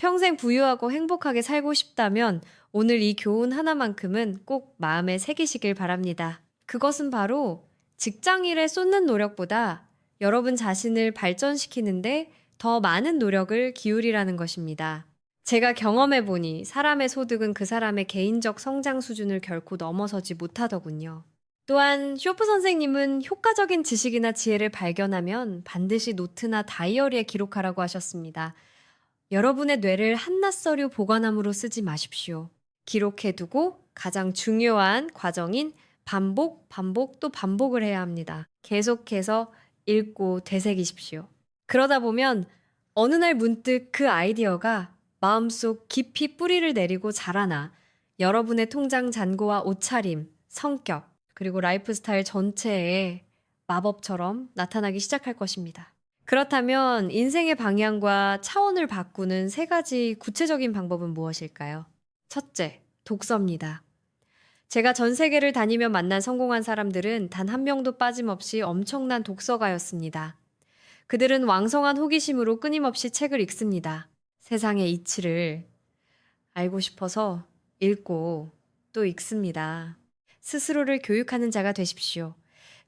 평생 부유하고 행복하게 살고 싶다면 오늘 이 교훈 하나만큼은 꼭 마음에 새기시길 바랍니다. 그것은 바로 직장 일에 쏟는 노력보다 여러분 자신을 발전시키는데 더 많은 노력을 기울이라는 것입니다. 제가 경험해 보니 사람의 소득은 그 사람의 개인적 성장 수준을 결코 넘어서지 못하더군요. 또한 쇼프 선생님은 효과적인 지식이나 지혜를 발견하면 반드시 노트나 다이어리에 기록하라고 하셨습니다. 여러분의 뇌를 한낱 서류 보관함으로 쓰지 마십시오. 기록해두고 가장 중요한 과정인 반복, 반복 또 반복을 해야 합니다. 계속해서 읽고 되새기십시오. 그러다 보면 어느 날 문득 그 아이디어가 마음속 깊이 뿌리를 내리고 자라나 여러분의 통장 잔고와 옷차림, 성격, 그리고 라이프 스타일 전체에 마법처럼 나타나기 시작할 것입니다. 그렇다면 인생의 방향과 차원을 바꾸는 세 가지 구체적인 방법은 무엇일까요? 첫째, 독서입니다. 제가 전 세계를 다니며 만난 성공한 사람들은 단 한 명도 빠짐없이 엄청난 독서가였습니다. 그들은 왕성한 호기심으로 끊임없이 책을 읽습니다. 세상의 이치를 알고 싶어서 읽고 또 읽습니다. 스스로를 교육하는 자가 되십시오.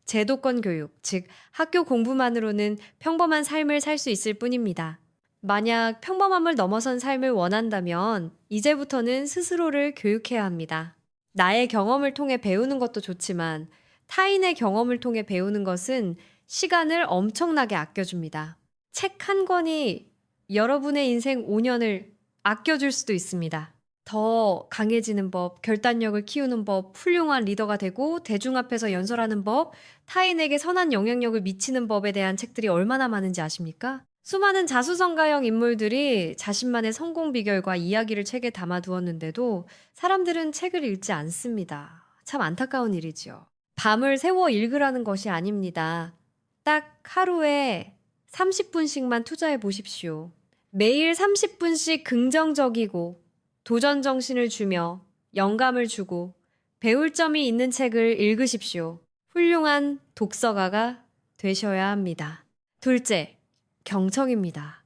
제도권 교육, 즉 학교 공부만으로는 평범한 삶을 살 수 있을 뿐입니다. 만약 평범함을 넘어선 삶을 원한다면 이제부터는 스스로를 교육해야 합니다. 나의 경험을 통해 배우는 것도 좋지만 타인의 경험을 통해 배우는 것은 시간을 엄청나게 아껴줍니다. 책 한 권이 여러분의 인생 5년을 아껴줄 수도 있습니다. 더 강해지는 법, 결단력을 키우는 법, 훌륭한 리더가 되고 대중 앞에서 연설하는 법, 타인에게 선한 영향력을 미치는 법에 대한 책들이 얼마나 많은지 아십니까? 수많은 자수성가형 인물들이 자신만의 성공 비결과 이야기를 책에 담아두었는데도 사람들은 책을 읽지 않습니다. 참 안타까운 일이지요. 밤을 새워 읽으라는 것이 아닙니다. 딱 하루에 30분씩만 투자해 보십시오. 매일 30분씩 긍정적이고 도전 정신을 주며 영감을 주고 배울 점이 있는 책을 읽으십시오. 훌륭한 독서가가 되셔야 합니다. 둘째, 경청입니다.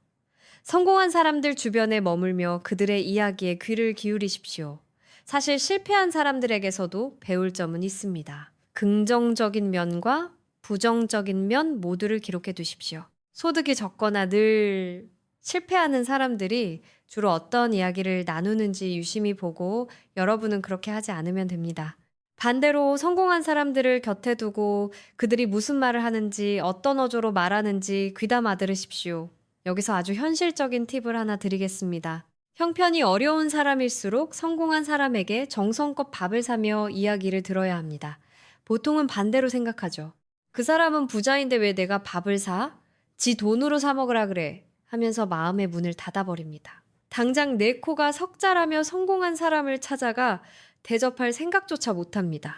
성공한 사람들 주변에 머물며 그들의 이야기에 귀를 기울이십시오. 사실 실패한 사람들에게서도 배울 점은 있습니다. 긍정적인 면과 부정적인 면 모두를 기록해 두십시오. 소득이 적거나 늘 실패하는 사람들이 주로 어떤 이야기를 나누는지 유심히 보고 여러분은 그렇게 하지 않으면 됩니다. 반대로 성공한 사람들을 곁에 두고 그들이 무슨 말을 하는지 어떤 어조로 말하는지 귀담아 들으십시오. 여기서 아주 현실적인 팁을 하나 드리겠습니다. 형편이 어려운 사람일수록 성공한 사람에게 정성껏 밥을 사며 이야기를 들어야 합니다. 보통은 반대로 생각하죠. 그 사람은 부자인데 왜 내가 밥을 사? 지 돈으로 사 먹으라 그래. 하면서 마음의 문을 닫아버립니다. 당장 내 코가 석자라며 성공한 사람을 찾아가 대접할 생각조차 못합니다.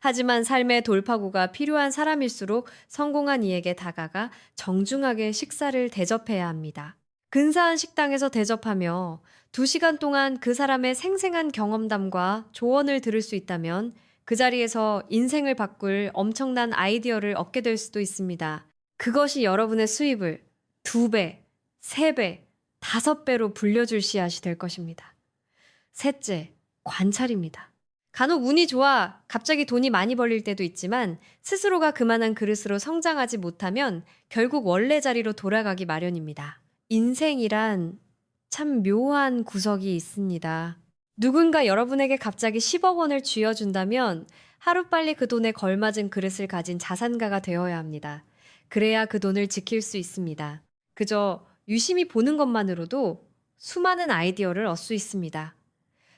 하지만 삶의 돌파구가 필요한 사람일수록 성공한 이에게 다가가 정중하게 식사를 대접해야 합니다. 근사한 식당에서 대접하며 2시간 동안 그 사람의 생생한 경험담과 조언을 들을 수 있다면 그 자리에서 인생을 바꿀 엄청난 아이디어를 얻게 될 수도 있습니다. 그것이 여러분의 수입을 2배, 3배, 5배로 불려줄 씨앗이 될 것입니다. 셋째, 관찰입니다. 간혹 운이 좋아 갑자기 돈이 많이 벌릴 때도 있지만 스스로가 그만한 그릇으로 성장하지 못하면 결국 원래 자리로 돌아가기 마련입니다. 인생이란 참 묘한 구석이 있습니다. 누군가 여러분에게 갑자기 10억 원을 쥐어준다면 하루빨리 그 돈에 걸맞은 그릇을 가진 자산가가 되어야 합니다. 그래야 그 돈을 지킬 수 있습니다. 그저 유심히 보는 것만으로도 수많은 아이디어를 얻을 수 있습니다.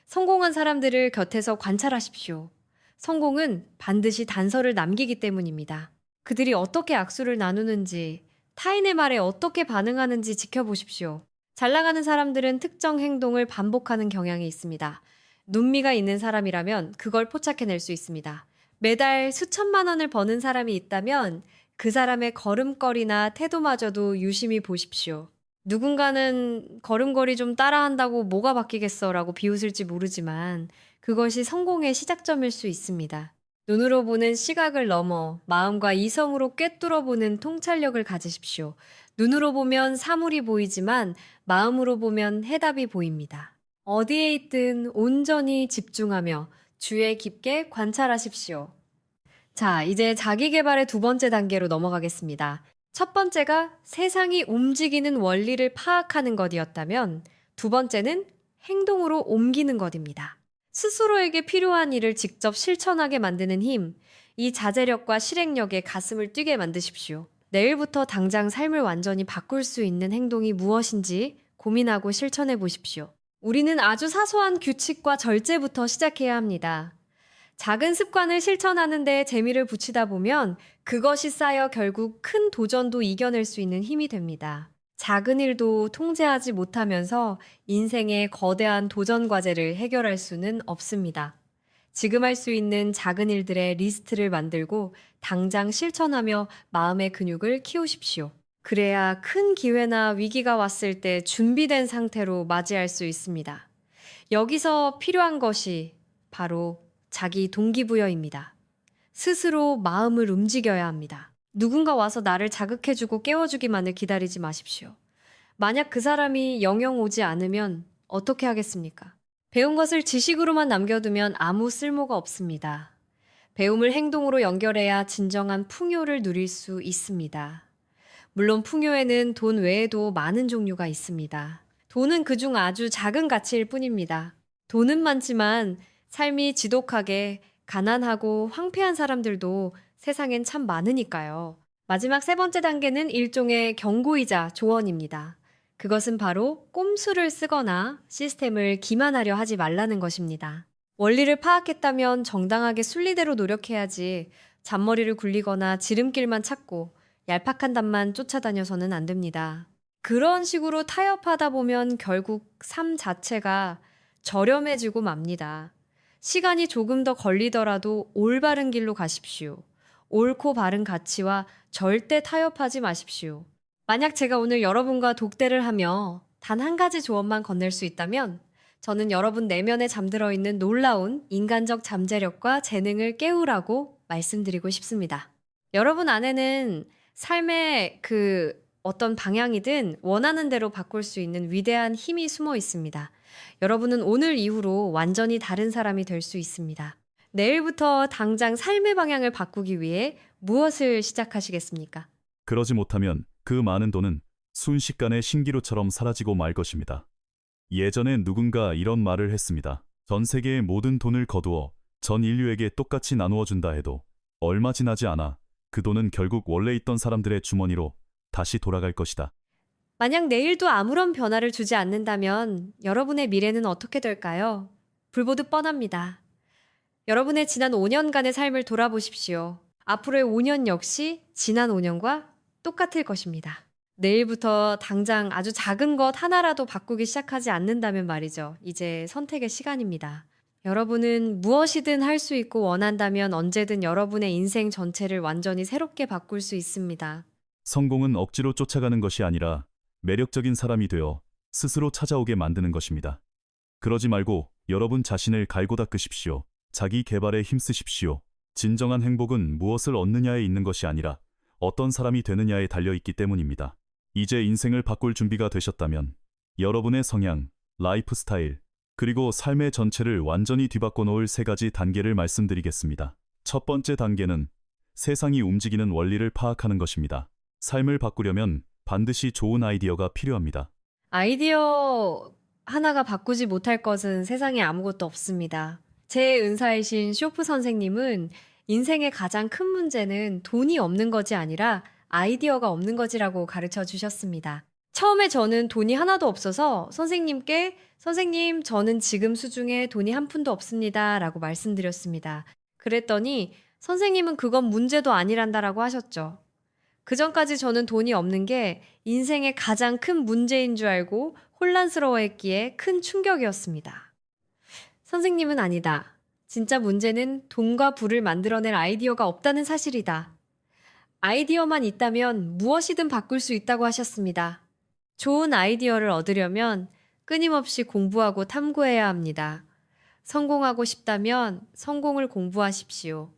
성공한 사람들을 곁에서 관찰하십시오. 성공은 반드시 단서를 남기기 때문입니다. 그들이 어떻게 악수를 나누는지, 타인의 말에 어떻게 반응하는지 지켜보십시오. 잘 나가는 사람들은 특정 행동을 반복하는 경향이 있습니다. 눈미가 있는 사람이라면 그걸 포착해낼 수 있습니다. 매달 수천만 원을 버는 사람이 있다면 그 사람의 걸음걸이나 태도마저도 유심히 보십시오. 누군가는 걸음걸이 좀 따라한다고 뭐가 바뀌겠어 라고 비웃을지 모르지만 그것이 성공의 시작점일 수 있습니다. 눈으로 보는 시각을 넘어 마음과 이성으로 꿰뚫어 보는 통찰력을 가지십시오. 눈으로 보면 사물이 보이지만 마음으로 보면 해답이 보입니다. 어디에 있든 온전히 집중하며 주의 깊게 관찰하십시오. 자, 이제 자기 개발의 두 번째 단계로 넘어가겠습니다. 첫 번째가 세상이 움직이는 원리를 파악하는 것이었다면 두 번째는 행동으로 옮기는 것입니다. 스스로에게 필요한 일을 직접 실천하게 만드는 힘, 이 자제력과 실행력에 가슴을 뛰게 만드십시오. 내일부터 당장 삶을 완전히 바꿀 수 있는 행동이 무엇인지 고민하고 실천해 보십시오. 우리는 아주 사소한 규칙과 절제부터 시작해야 합니다. 작은 습관을 실천하는 데 재미를 붙이다 보면 그것이 쌓여 결국 큰 도전도 이겨낼 수 있는 힘이 됩니다. 작은 일도 통제하지 못하면서 인생의 거대한 도전 과제를 해결할 수는 없습니다. 지금 할 수 있는 작은 일들의 리스트를 만들고 당장 실천하며 마음의 근육을 키우십시오. 그래야 큰 기회나 위기가 왔을 때 준비된 상태로 맞이할 수 있습니다. 여기서 필요한 것이 바로 자기 동기부여입니다. 스스로 마음을 움직여야 합니다. 누군가 와서 나를 자극해주고 깨워주기만을 기다리지 마십시오. 만약 그 사람이 영영 오지 않으면 어떻게 하겠습니까? 배운 것을 지식으로만 남겨두면 아무 쓸모가 없습니다. 배움을 행동으로 연결해야 진정한 풍요를 누릴 수 있습니다. 물론 풍요에는 돈 외에도 많은 종류가 있습니다. 돈은 그중 아주 작은 가치일 뿐입니다. 돈은 많지만 삶이 지독하게 가난하고 황폐한 사람들도 세상엔 참 많으니까요. 마지막 세 번째 단계는 일종의 경고이자 조언입니다. 그것은 바로 꼼수를 쓰거나 시스템을 기만하려 하지 말라는 것입니다. 원리를 파악했다면 정당하게 순리대로 노력해야지 잔머리를 굴리거나 지름길만 찾고 얄팍한 답만 쫓아다녀서는 안 됩니다. 그런 식으로 타협하다 보면 결국 삶 자체가 저렴해지고 맙니다. 시간이 조금 더 걸리더라도 올바른 길로 가십시오. 옳고 바른 가치와 절대 타협하지 마십시오. 만약 제가 오늘 여러분과 독대를 하며 단 한 가지 조언만 건넬 수 있다면 저는 여러분 내면에 잠들어 있는 놀라운 인간적 잠재력과 재능을 깨우라고 말씀드리고 싶습니다. 여러분 안에는 삶의 어떤 방향이든 원하는 대로 바꿀 수 있는 위대한 힘이 숨어 있습니다. 여러분은 오늘 이후로 완전히 다른 사람이 될 수 있습니다. 내일부터 당장 삶의 방향을 바꾸기 위해 무엇을 시작하시겠습니까? 그러지 못하면 그 많은 돈은 순식간에 신기루처럼 사라지고 말 것입니다. 예전에 누군가 이런 말을 했습니다. 전 세계의 모든 돈을 거두어 전 인류에게 똑같이 나누어 준다 해도 얼마 지나지 않아 그 돈은 결국 원래 있던 사람들의 주머니로 다시 돌아갈 것이다. 만약 내일도 아무런 변화를 주지 않는다면 여러분의 미래는 어떻게 될까요? 불보듯 뻔합니다. 여러분의 지난 5년간의 삶을 돌아보십시오. 앞으로의 5년 역시 지난 5년과 똑같을 것입니다. 내일부터 당장 아주 작은 것 하나라도 바꾸기 시작하지 않는다면 말이죠. 이제 선택의 시간입니다. 여러분은 무엇이든 할 수 있고 원한다면 언제든 여러분의 인생 전체를 완전히 새롭게 바꿀 수 있습니다. 성공은 억지로 쫓아가는 것이 아니라 매력적인 사람이 되어 스스로 찾아오게 만드는 것입니다. 그러지 말고 여러분 자신을 갈고 닦으십시오. 자기 개발에 힘쓰십시오. 진정한 행복은 무엇을 얻느냐에 있는 것이 아니라 어떤 사람이 되느냐에 달려있기 때문입니다. 이제 인생을 바꿀 준비가 되셨다면 여러분의 성향, 라이프 스타일, 그리고 삶의 전체를 완전히 뒤바꿔 놓을 세 가지 단계를 말씀드리겠습니다. 첫 번째 단계는 세상이 움직이는 원리를 파악하는 것입니다. 삶을 바꾸려면 반드시 좋은 아이디어가 필요합니다. 아이디어 하나가 바꾸지 못할 것은 세상에 아무것도 없습니다. 제 은사이신 쇼프 선생님은 인생의 가장 큰 문제는 돈이 없는 것이 아니라 아이디어가 없는 것이라고 가르쳐 주셨습니다. 처음에 저는 돈이 하나도 없어서 선생님께 선생님, 저는 지금 수중에 돈이 한 푼도 없습니다. 라고 말씀드렸습니다. 그랬더니 선생님은 그건 문제도 아니란다라고 하셨죠. 그 전까지 저는 돈이 없는 게 인생의 가장 큰 문제인 줄 알고 혼란스러워했기에 큰 충격이었습니다. 선생님은 아니다. 진짜 문제는 돈과 부를 만들어낼 아이디어가 없다는 사실이다. 아이디어만 있다면 무엇이든 바꿀 수 있다고 하셨습니다. 좋은 아이디어를 얻으려면 끊임없이 공부하고 탐구해야 합니다. 성공하고 싶다면 성공을 공부하십시오.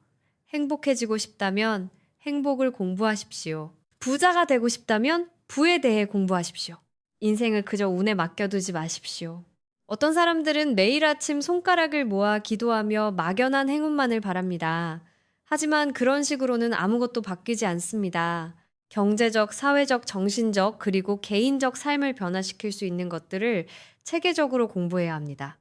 행복해지고 싶다면 행복을 공부하십시오. 부자가 되고 싶다면 부에 대해 공부하십시오. 인생을 그저 운에 맡겨두지 마십시오. 어떤 사람들은 매일 아침 손가락을 모아 기도하며 막연한 행운만을 바랍니다. 하지만 그런 식으로는 아무것도 바뀌지 않습니다. 경제적, 사회적, 정신적, 그리고 개인적 삶을 변화시킬 수 있는 것들을 체계적으로 공부해야 합니다.